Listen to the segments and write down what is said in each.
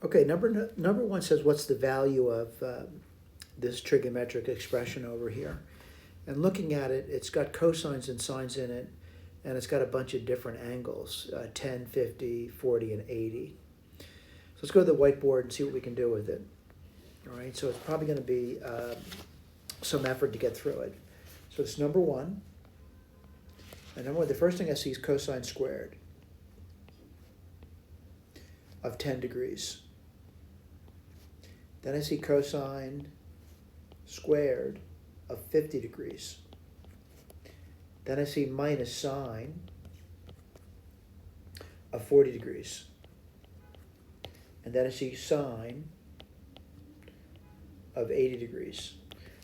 Okay, number one says what's the value of this trigonometric expression over here. And looking at it, it's got cosines and sines in it, and it's got a bunch of different angles, 10, 50, 40, and 80. So let's go to the whiteboard and see what we can do with it. All right, so it's probably going to be some effort to get through it. So it's number one. And number one, the first thing I see is cosine squared of 10 degrees. Then I see cosine squared of 50 degrees. Then I see minus sine of 40 degrees. And then I see sine of 80 degrees.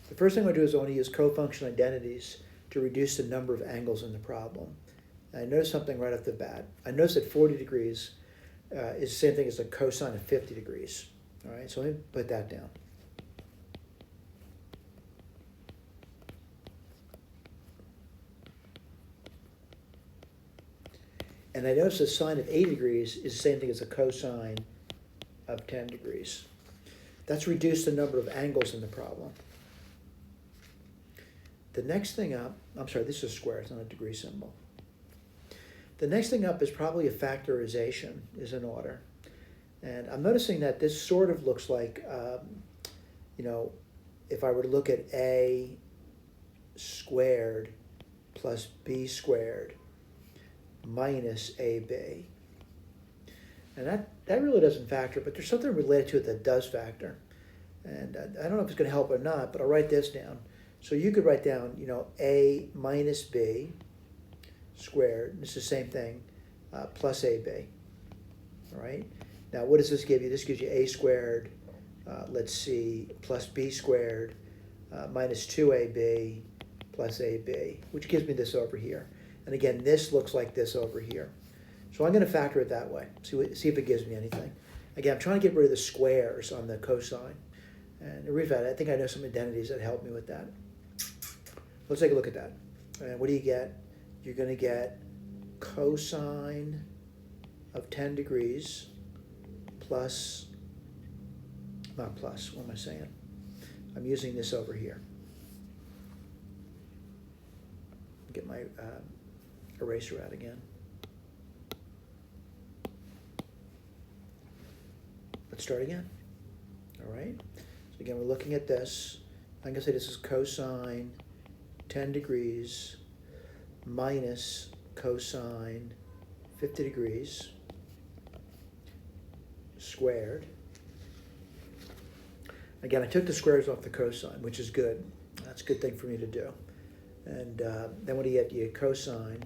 The first thing I do is I want to use cofunction identities to reduce the number of angles in the problem. And I notice something right off the bat. I notice that 40 degrees is the same thing as the cosine of 50 degrees. All right, so let me put that down. And I notice the sine of 80 degrees is the same thing as the cosine of 10 degrees. That's reduced the number of angles in the problem. The next thing up, I'm sorry, this is a square, it's not a degree symbol. The next thing up is probably a factorization, is in order. And I'm noticing that this sort of looks like, if I were to look at a squared plus b squared minus ab. And that really doesn't factor, but there's something related to it that does factor. And I don't know if it's going to help or not, but I'll write this down. So you could write down, a minus b squared, this is the same thing, plus ab, all right? Now, what does this give you? This gives you a squared, let's see, plus b squared, minus 2ab plus ab, which gives me this over here. And again, this looks like this over here. So I'm going to factor it that way, see if it gives me anything. Again, I'm trying to get rid of the squares on the cosine. And I think I know some identities that help me with that. Let's take a look at that. And what do you get? You're going to get cosine of 10 degrees plus, not plus, what am I saying? I'm using this over here. Get my eraser out again. Let's start again. All right. So again, we're looking at this. I'm going to say this is cosine 10 degrees minus cosine 50 degrees squared. Again, I took the squares off the cosine, which is good. That's a good thing for me to do. And then what do you get? You get cosine.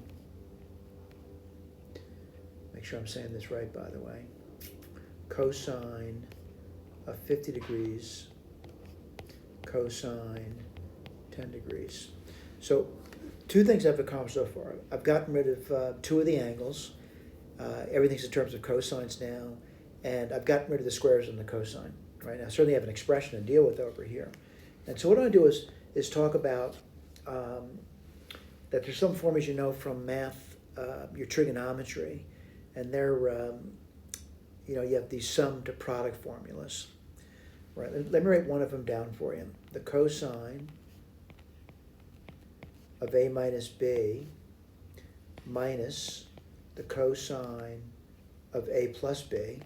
Make sure I'm saying this right, by the way. Cosine of 50 degrees, cosine 10 degrees. So two things I've accomplished so far. I've gotten rid of two of the angles. Everything's in terms of cosines now. And I've gotten rid of the squares and the cosine. Right now, I certainly have an expression to deal with over here. And so what I do is talk about that there's some formulas from math, your trigonometry, and they're, you have these sum to product formulas. Right, let me write one of them down for you. The cosine of a minus b minus the cosine of a plus b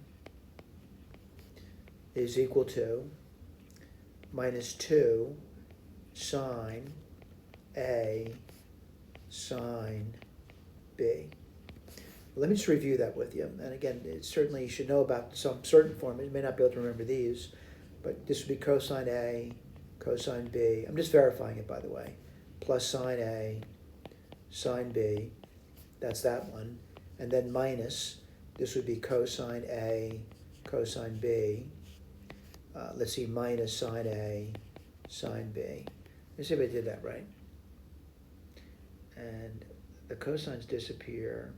is equal to minus 2 sine a sine b. Let me just review that with you. And again, certainly you should know about some certain formulas. You may not be able to remember these, but this would be cosine A, cosine B. I'm just verifying it, by the way. Plus sine A, sine B. That's that one. And then minus, this would be cosine A, cosine B. Let's see, minus sine A, sine B. Let's see if I did that right. And the cosines disappear.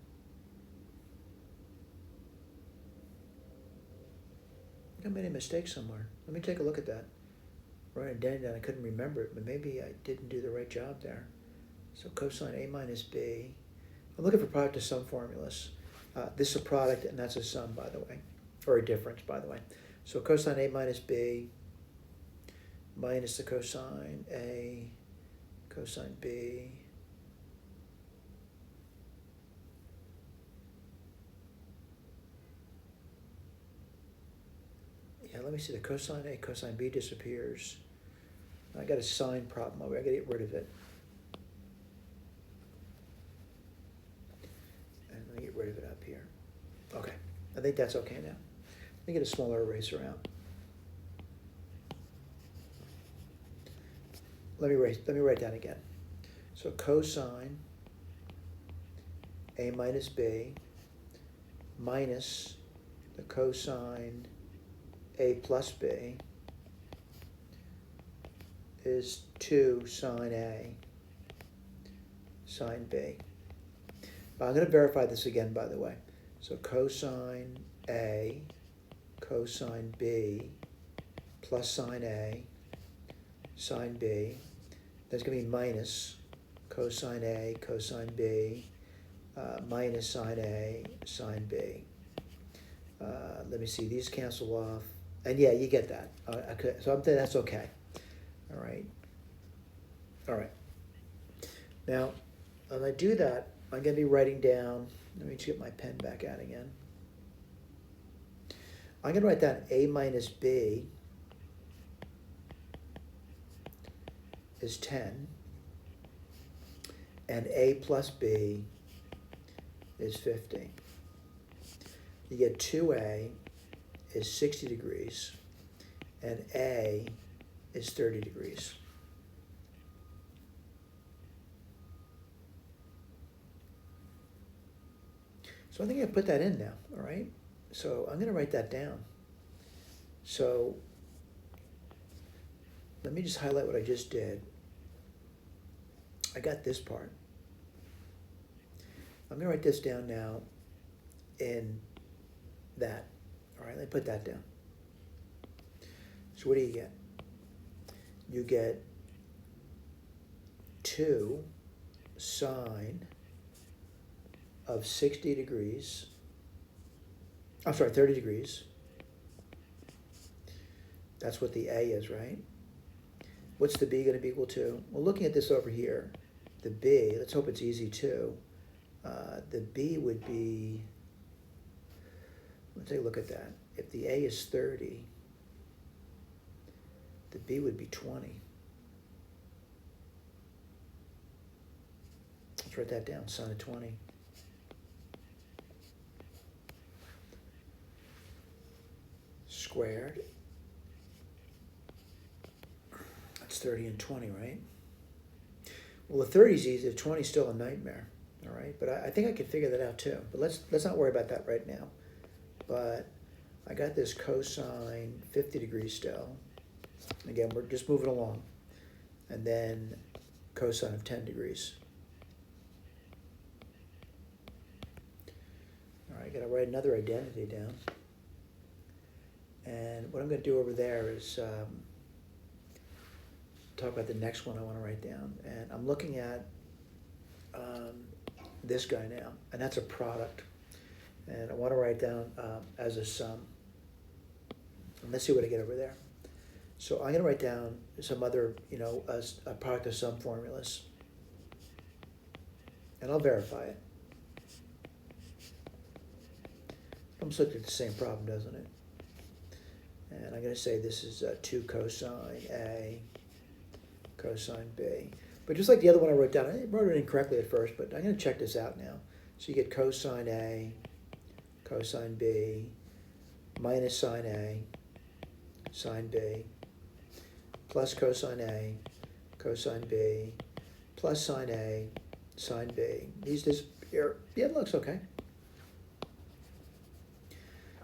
I made a mistake somewhere. Let me take a look at that. Write it down, I couldn't remember it, but maybe I didn't do the right job there. So cosine A minus B. I'm looking for product of sum formulas. This is a product, and that's a sum, by the way. or a difference, by the way. So cosine A minus B minus the cosine A, cosine B, yeah, let me see, the cosine A, cosine B disappears. I got a sine problem over, I gotta get rid of it. And let me get rid of it up here. Okay, I think that's okay now. Let me get a smaller eraser out. Let me write that again. So cosine A minus B minus the cosine A plus B is 2 sine A sine B. I'm going to verify this again, by the way. So cosine A cosine B plus sine A sine B. That's going to be minus cosine A cosine B minus sine A sine B. Let me see, these cancel off. And yeah, you get that. So I'm thinking that's okay. All right. All right. Now, when I do that, I'm going to be writing down, let me just get my pen back out again. I'm going to write down A minus B is 10, and A plus B is 50. You get 2A is 60 degrees, and A is 30 degrees. So I think I put that in now, all right? So I'm going to write that down. So let me just highlight what I just did. I got this part. I'm going to write this down now in that. All right, let me put that down. So what do you get? You get 2 sine of 60 degrees. I'm sorry, 30 degrees. That's what the A is, right? What's the B going to be equal to? Well, looking at this over here, the B, let's hope it's easy too. The B would be, let's take a look at that. If the A is 30, the B would be 20. Let's write that down, sine of 20. Squared. That's 30 and 20, right? Well, the 30 is easy, the 20 is still a nightmare, all right? But I think I can figure that out too. But let's not worry about that right now. But I got this cosine 50 degrees still. Again, we're just moving along. And then cosine of 10 degrees. All right, I gotta write another identity down. And what I'm going to do over there is talk about the next one I want to write down. And I'm looking at this guy now, and that's a product. And I want to write down as a sum. And let's see what I get over there. So I'm going to write down some other, a product of sum formulas. And I'll verify it. Almost looks like the same problem, doesn't it? And I'm going to say this is 2 cosine A, cosine B. But just like the other one I wrote down, I wrote it incorrectly at first, but I'm going to check this out now. So you get cosine A, cosine B, minus sine A, sine B, plus cosine A, cosine B, plus sine A, sine B. These disappear. Yeah, it looks okay.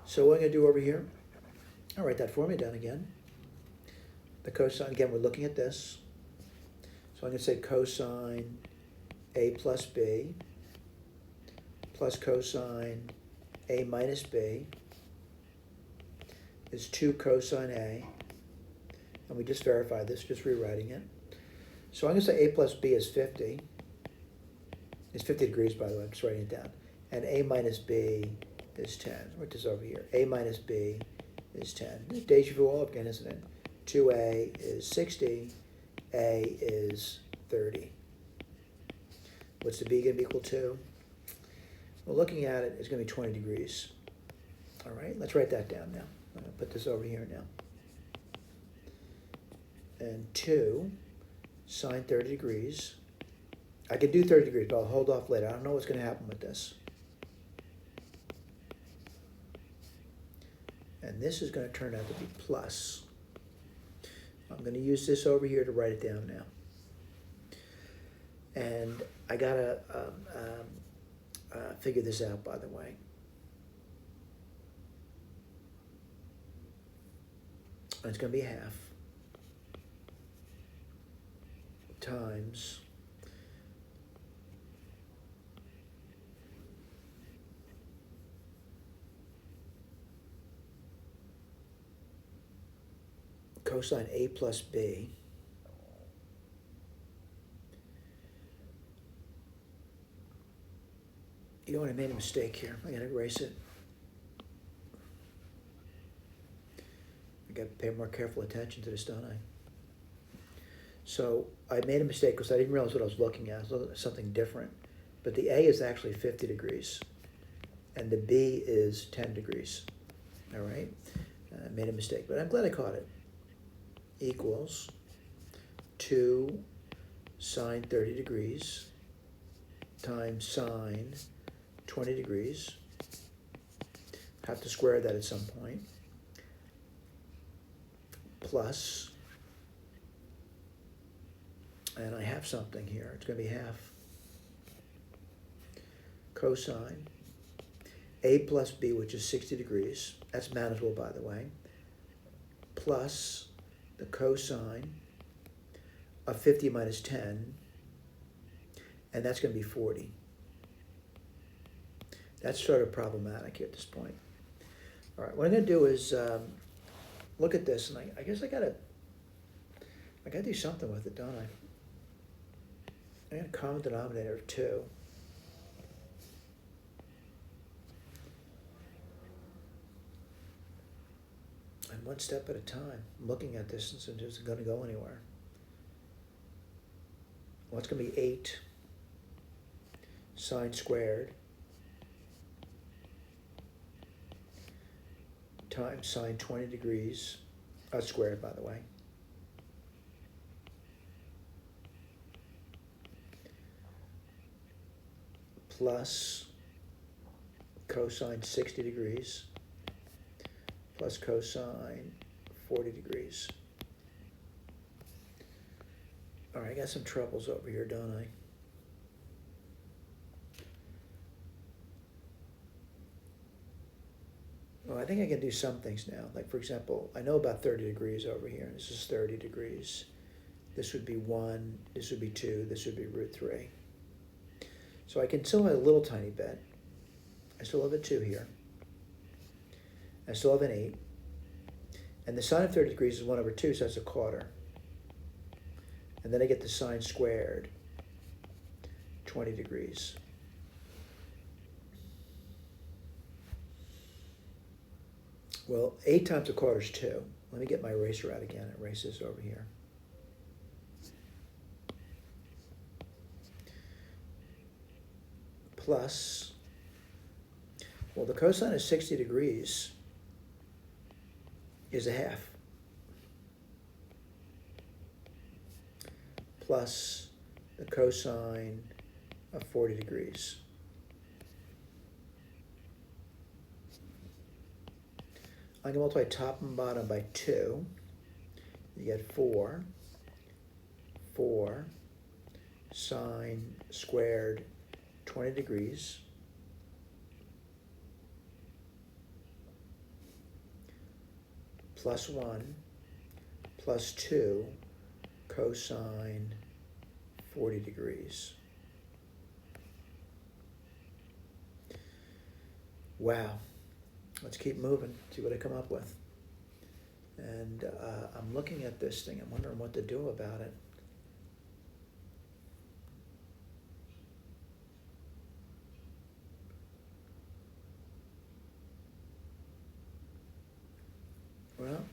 So what I'm going to do over here, I'll write that formula down again. The cosine, again, we're looking at this. So I'm going to say cosine A plus B plus cosine A minus B is 2 cosine A. And we just verified this, just rewriting it. So I'm going to say A plus B is 50. It's 50 degrees, by the way, I'm just writing it down. And A minus B is 10. Write this over here. A minus B is 10. Deja vu all again, isn't it? 2A is 60. A is 30. What's the B going to be equal to? Well, looking at it, it's going to be 20 degrees. All right, let's write that down now. I'm going to put this over here now. And 2 sine 30 degrees. I could do 30 degrees, but I'll hold off later. I don't know what's going to happen with this. And this is going to turn out to be plus. I'm going to use this over here to write it down now. And I got to figure this out, by the way. And it's going to be half times cosine A plus B You know what, I made a mistake here. I gotta erase it. I gotta pay more careful attention to this, don't I? So I made a mistake because I didn't realize what I was looking at. I was looking at something different. But the A is actually 50 degrees and the B is 10 degrees. All right? I made a mistake, but I'm glad I caught it. Equals 2 sine 30 degrees times sine 20 degrees. Have to square that at some point. Plus, and I have something here. It's going to be half cosine A plus B, which is 60 degrees. That's manageable, by the way. Plus the cosine of 50 minus 10, and that's going to be 40. That's sort of problematic here at this point. All right, what I'm going to do is look at this, and I guess I gotta do something with it, don't I? I got a common denominator of 2. And one step at a time. I'm looking at this and it isn't going to go anywhere. Well, it's going to be 8 sine squared times sine 20 degrees, squared, by the way, plus cosine 60 degrees plus cosine 40 degrees. All right, I got some troubles over here, don't I? Well, I think I can do some things now. Like, for example, I know about 30 degrees over here, and this is 30 degrees. This would be 1, this would be 2, this would be root 3. So I can still have a little tiny bit. I still have a 2 here. I still have an 8. And the sine of 30 degrees is 1 over 2, so that's a quarter. And then I get the sine squared, 20 degrees. Well, 8 times a quarter is 2. Let me get my eraser out again. Erase this over here. Plus, well, the cosine of 60 degrees is a half. Plus the cosine of 40 degrees. I'm going to multiply top and bottom by 2. You get 4 sine squared 20 degrees plus 1 plus 2 cosine 40 degrees. Wow. Let's keep moving, see what I come up with. And I'm looking at this thing. I'm wondering what to do about it. Well,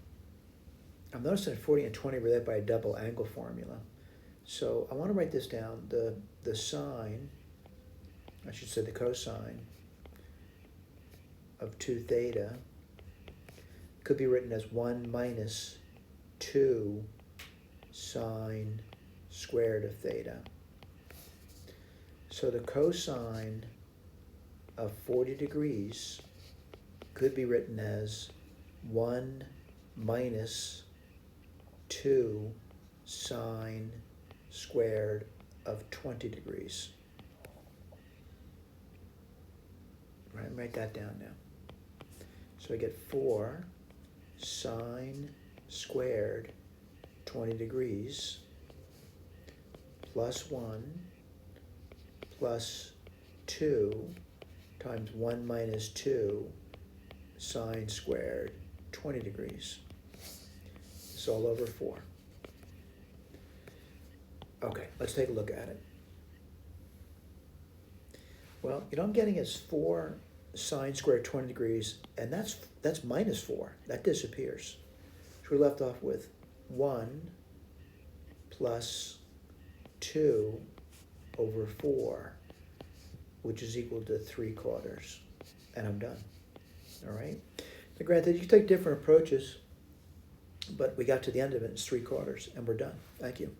I'm noticing 40 and 20 relate by a double angle formula. So I want to write this down. The sine, I should say the cosine of 2 theta could be written as 1 minus 2 sine squared of theta. So the cosine of 40 degrees could be written as 1 minus 2 sine squared of 20 degrees. Right, write that down now. So I get 4 sine squared 20 degrees plus 1 plus 2 times 1 minus 2 sine squared 20 degrees. It's all over 4. Okay, let's take a look at it. Well, I'm getting is 4 sine squared 20 degrees, and that's minus 4. That disappears. So we're left off with 1 plus 2 over 4, which is equal to 3/4. And I'm done. All right? Now, granted, you can take different approaches, but we got to the end of it, it's 3/4, and we're done. Thank you.